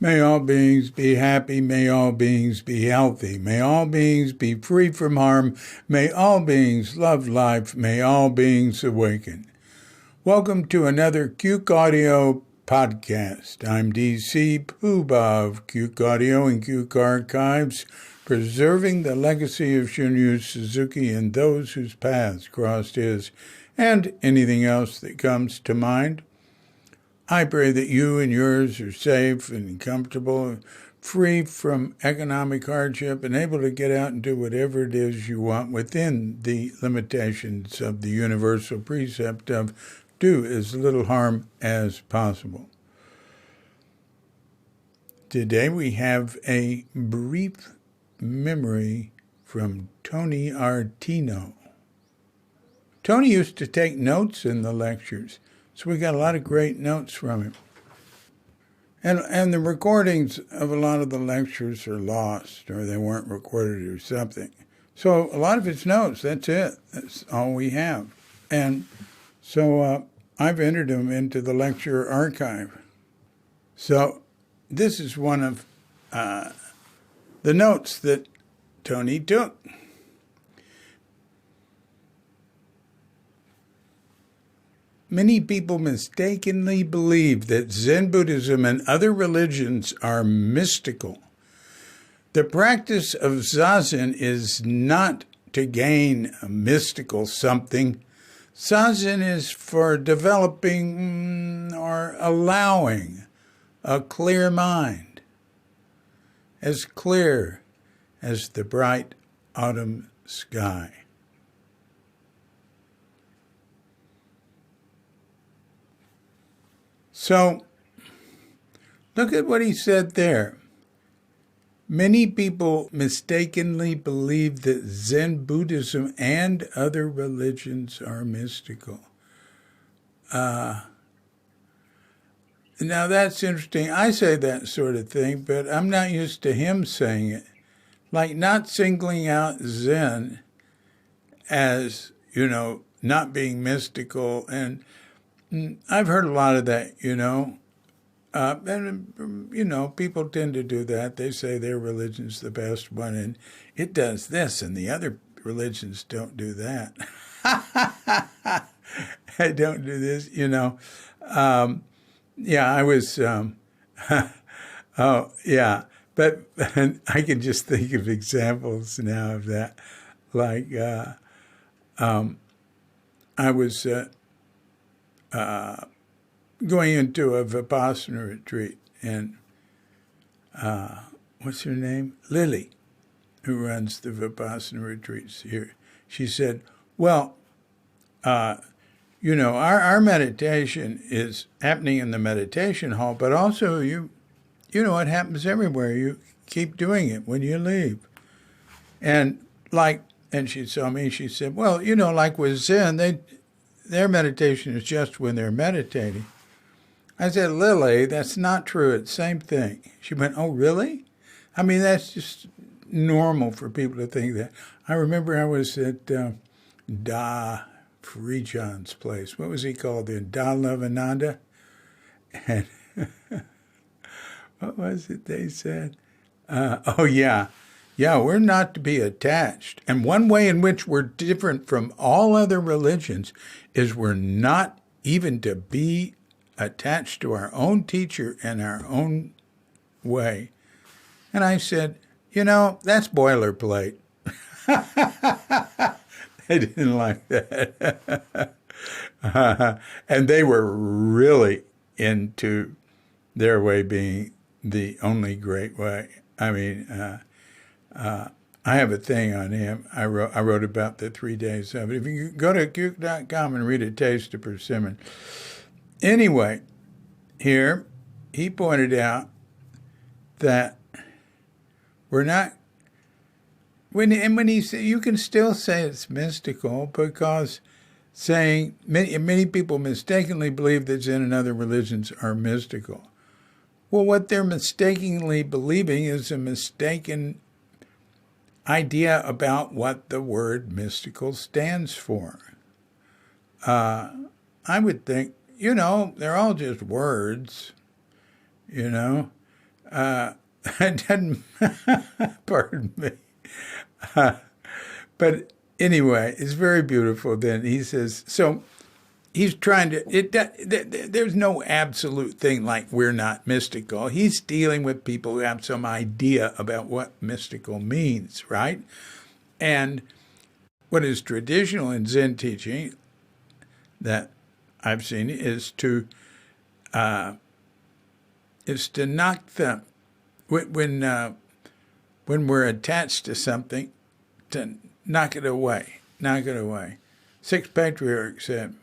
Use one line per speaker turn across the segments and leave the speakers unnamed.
May all beings be happy. May all beings be healthy. May all beings be free from harm. May all beings love life. May all beings awaken. Welcome to another Cuke Audio podcast. I'm DC Poobah of Cuke Audio and Cuke Archives, preserving the legacy of Shunryu Suzuki and those whose paths crossed his, and anything else that comes to mind. I pray that you and yours are safe and comfortable, free from economic hardship, and able to get out and do whatever it is you want within the limitations of the universal precept of do as little harm as possible. Today we have a brief memory from Tony Artino. Tony used to take notes in the lectures, so we got a lot of great notes from him. And the recordings of a lot of the lectures are lost, or they weren't recorded or something. So a lot of his notes, that's it. That's all we have. And so I've entered them into the lecture archive. So this is one of the notes that Tony took. Many people mistakenly believe that Zen Buddhism and other religions are mystical. The practice of Zazen is not to gain a mystical something. Zazen is for developing or allowing a clear mind, as clear as the bright autumn sky. So, look at what he said there. Many people mistakenly believe that Zen Buddhism and other religions are mystical. Now that's interesting. I say that sort of thing, but I'm not used to him saying it. Like not singling out Zen as, not being mystical. And I've heard a lot of that, and people tend to do that. They say their religion's the best one, and it does this, and the other religions don't do that. I don't do this, I was, oh, yeah, but I can just think of examples now of that. Like, I was going into a Vipassana retreat, and what's her name? Lily, who runs the Vipassana retreats here. She said, well, our meditation is happening in the meditation hall, but also it happens everywhere. You keep doing it when you leave. And she saw me, she said, well, like with Zen, their meditation is just when they're meditating. I said, Lily, that's not true. It's the same thing. She went, oh, really? I mean, that's just normal for people to think that. I remember I was at Da Frijan's place. What was he called then? Da Levananda? And what was it they said? Yeah, we're not to be attached. And one way in which we're different from all other religions is we're not even to be attached to our own teacher and our own way. And I said, that's boilerplate. They didn't like that. And they were really into their way being the only great way. I mean, I have a thing on him. I wrote about the 3 days of it. If you go to Cuke.com and read A Taste of Persimmon. Anyway, here, he pointed out that we're not, when he said, you can still say it's mystical because saying, many people mistakenly believe that Zen and other religions are mystical. Well, what they're mistakenly believing is a mistaken idea about what the word mystical stands for. I would think, they're all just words, It doesn't, pardon me. But anyway, it's very beautiful. Then he says, so he's trying to, there's no absolute thing like we're not mystical. He's dealing with people who have some idea about what mystical means, right? And what is traditional in Zen teaching that I've seen is to knock the when we're attached to something, to knock it away, knock it away. Sixth Patriarch said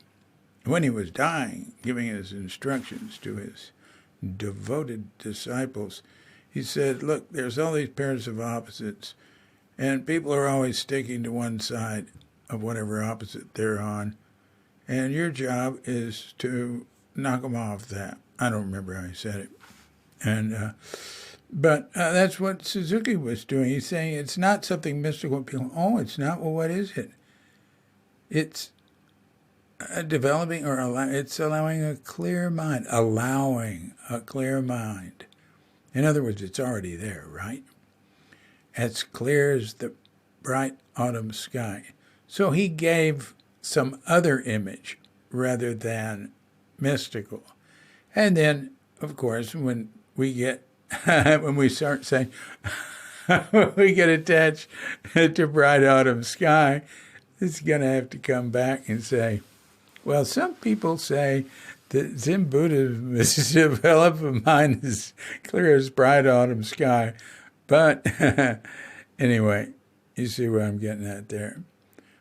when he was dying, giving his instructions to his devoted disciples, he said, "Look, there's all these pairs of opposites, and people are always sticking to one side of whatever opposite they're on, and your job is to knock them off that." I don't remember how he said it. And but that's what Suzuki was doing. He's saying it's not something mystical. People, oh, it's not. Well, what is it? It's developing or it's allowing a clear mind. Allowing a clear mind. In other words, it's already there, right? As clear as the bright autumn sky. So he gave some other image rather than mystical. And then, of course, when we get when we start saying we get attached to bright autumn sky, it's going to have to come back and say, well, some people say that Zen Buddhism is to develop a mind as clear as bright autumn sky. But anyway, you see where I'm getting at there.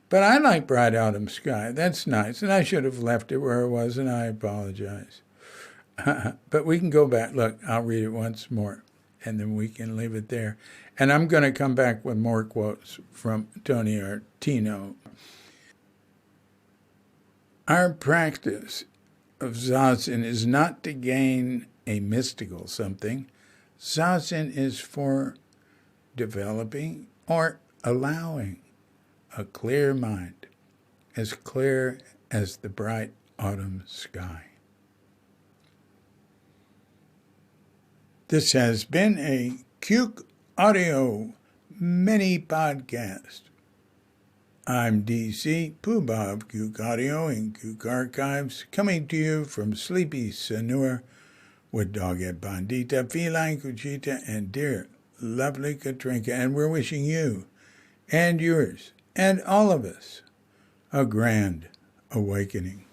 But I like bright autumn sky. That's nice. And I should have left it where it was, and I apologize. But we can go back. Look, I'll read it once more, and then we can leave it there. And I'm going to come back with more quotes from Tony Artino. Our practice of Zazen is not to gain a mystical something. Zazen is for developing or allowing a clear mind, as clear as the bright autumn sky. This has been a Cuke Audio mini podcast. I'm DC, Poobah of Cuke Audio and Cuke Archives, coming to you from sleepy Sanur with Doghead Bandita, Feline Cuchita, and dear lovely Katrinka. And we're wishing you and yours and all of us a grand awakening.